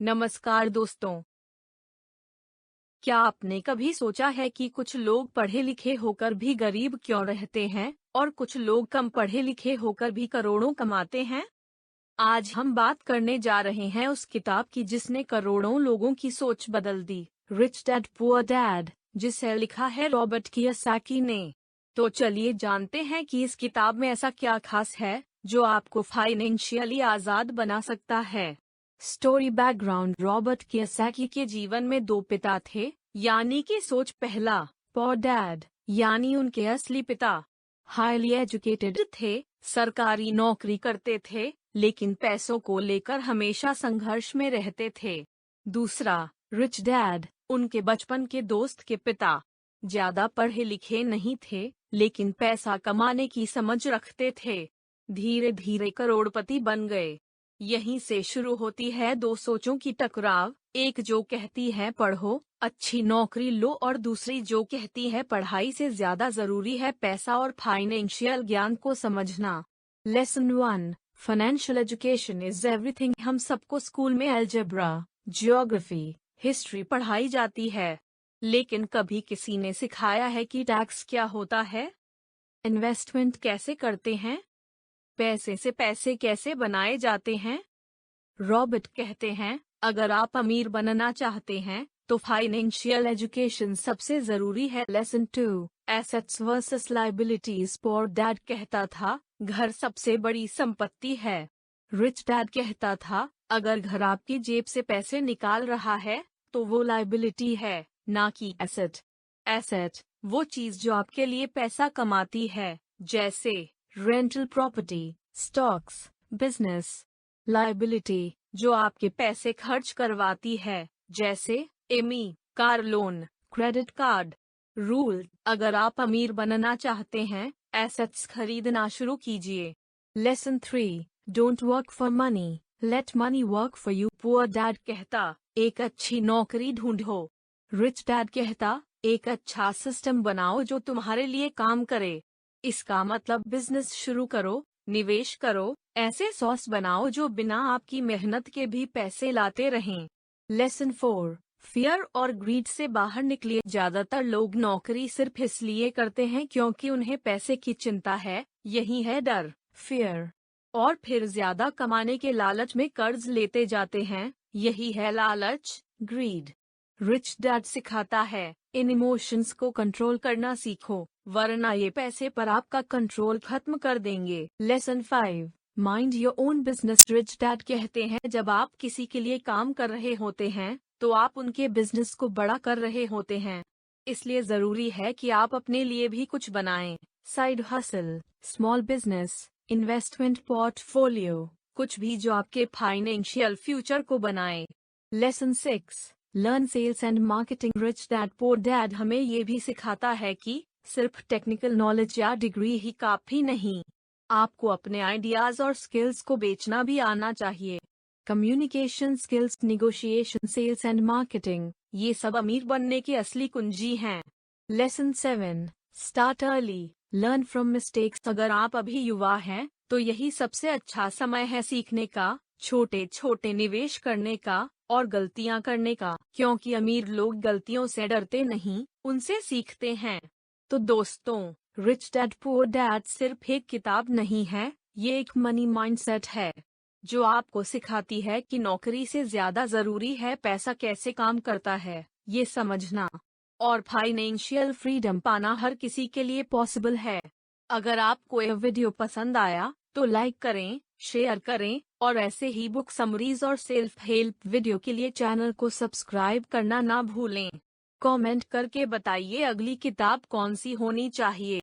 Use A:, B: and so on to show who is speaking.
A: नमस्कार दोस्तों। क्या आपने कभी सोचा है कि कुछ लोग पढ़े लिखे होकर भी गरीब क्यों रहते हैं और कुछ लोग कम पढ़े लिखे होकर भी करोड़ों कमाते हैं? आज हम बात करने जा रहे हैं उस किताब की जिसने करोड़ों लोगों की सोच बदल दी, रिच डैड पुअर डैड, जिसे लिखा है रॉबर्ट कियोसाकी ने। तो चलिए जानते हैं कि इस किताब में ऐसा क्या खास है जो आपको फाइनेंशियली आजाद बना सकता है। Story background. रॉबर्ट कियोसाकी के जीवन में दो पिता थे, यानी कि सोच पहला, पुअर डैड, यानी उनके असली पिता हाईली एजुकेटेड थे, सरकारी नौकरी करते थे, लेकिन पैसों को लेकर हमेशा संघर्ष में रहते थे। दूसरा, रिच डैड, उनके बचपन के दोस्त के पिता ज्यादा पढ़े लिखे नहीं थे, लेकिन पैसा कमाने की समझ रखते थे। धीरे धीरे करोड़पति बन गए। यहीं से शुरू होती है दो सोचों की टकराव, एक जो कहती है पढ़ो, अच्छी नौकरी लो, और दूसरी जो कहती है पढ़ाई से ज्यादा जरूरी है पैसा और फाइनेंशियल ज्ञान को समझना। Lesson 1, financial education is everything. हम सबको स्कूल में अलजेब्रा, ज्योग्राफी, हिस्ट्री पढ़ाई जाती है, लेकिन कभी किसी ने सिखाया है कि टैक्स क्या होता है, इन्वेस्टमेंट कैसे करते हैं, पैसे से पैसे कैसे बनाए जाते हैं। रॉबर्ट कहते हैं, अगर आप अमीर बनना चाहते हैं तो फाइनेंशियल एजुकेशन सबसे जरूरी है। Lesson 2, assets versus liabilities. Poor dad कहता था, घर सबसे बड़ी संपत्ति है। रिच डैड कहता था, अगर घर आपकी जेब से पैसे निकाल रहा है तो वो लायबिलिटी है, ना कि एसेट। एसेट वो चीज जो आपके लिए पैसा कमाती है, जैसे rental property, stocks, business. Liability जो आपके पैसे खर्च करवाती है, जैसे EMI, car loan, credit card. Rule, अगर आप अमीर बनना चाहते हैं, एसेट्स खरीदना शुरू कीजिए। Lesson 3, don't work for money, late money work for you. Poor dad कहता, एक अच्छी नौकरी ढूंढो। रिच डैड कहता, एक अच्छा सिस्टम बनाओ जो तुम्हारे लिए काम करे। इसका मतलब बिजनेस शुरू करो, निवेश करो, ऐसे सॉस बनाओ जो बिना आपकी मेहनत के भी पैसे लाते रहें। लेसन 4, फियर और ग्रीड से बाहर निकलिए। ज्यादातर लोग नौकरी सिर्फ इसलिए करते हैं क्योंकि उन्हें पैसे की चिंता है, यही है डर, फियर, और फिर ज्यादा कमाने के लालच में कर्ज लेते जाते हैं, यही है लालच, ग्रीड। रिच डैड सिखाता है, इन इमोशंस को कंट्रोल करना सीखो, वरना ये पैसे पर आपका कंट्रोल खत्म कर देंगे। Lesson 5, mind your own business. Rich dad कहते हैं, जब आप किसी के लिए काम कर रहे होते हैं तो आप उनके बिजनेस को बड़ा कर रहे होते हैं, इसलिए जरूरी है कि आप अपने लिए भी कुछ बनाएं। Side hustle, small business, investment portfolio, कुछ भी जो आपके फाइनेंशियल फ्यूचर को बनाए। Lesson 6, learn sales and marketing. Rich dad poor dad हमें ये भी सिखाता है कि सिर्फ टेक्निकल नॉलेज या डिग्री ही काफी नहीं, आपको अपने आइडियाज और स्किल्स को बेचना भी आना चाहिए। Communication skills, negotiation, sales and marketing, ये सब अमीर बनने की असली कुंजी हैं। Lesson 7, start early, learn from mistakes. अगर आप अभी युवा हैं तो यही सबसे अच्छा समय है सीखने का, छोटे छोटे निवेश करने का और गलतियां करने का, क्योंकि अमीर लोग गलतियों से डरते नहीं, उनसे सीखते हैं। तो दोस्तों, रिच डैड पुअर डैड सिर्फ एक किताब नहीं है, ये एक मनी माइंडसेट है जो आपको सिखाती है कि नौकरी से ज्यादा जरूरी है पैसा कैसे काम करता है, ये समझना। और फाइनेंशियल फ्रीडम पाना हर किसी के लिए पॉसिबल है। अगर आपको यह वीडियो पसंद आया तो लाइक करें, शेयर करें, और ऐसे ही बुक समरीज और सेल्फ हेल्प वीडियो के लिए चैनल को सब्सक्राइब करना ना भूलें। कमेंट करके बताइए अगली किताब कौन सी होनी चाहिए।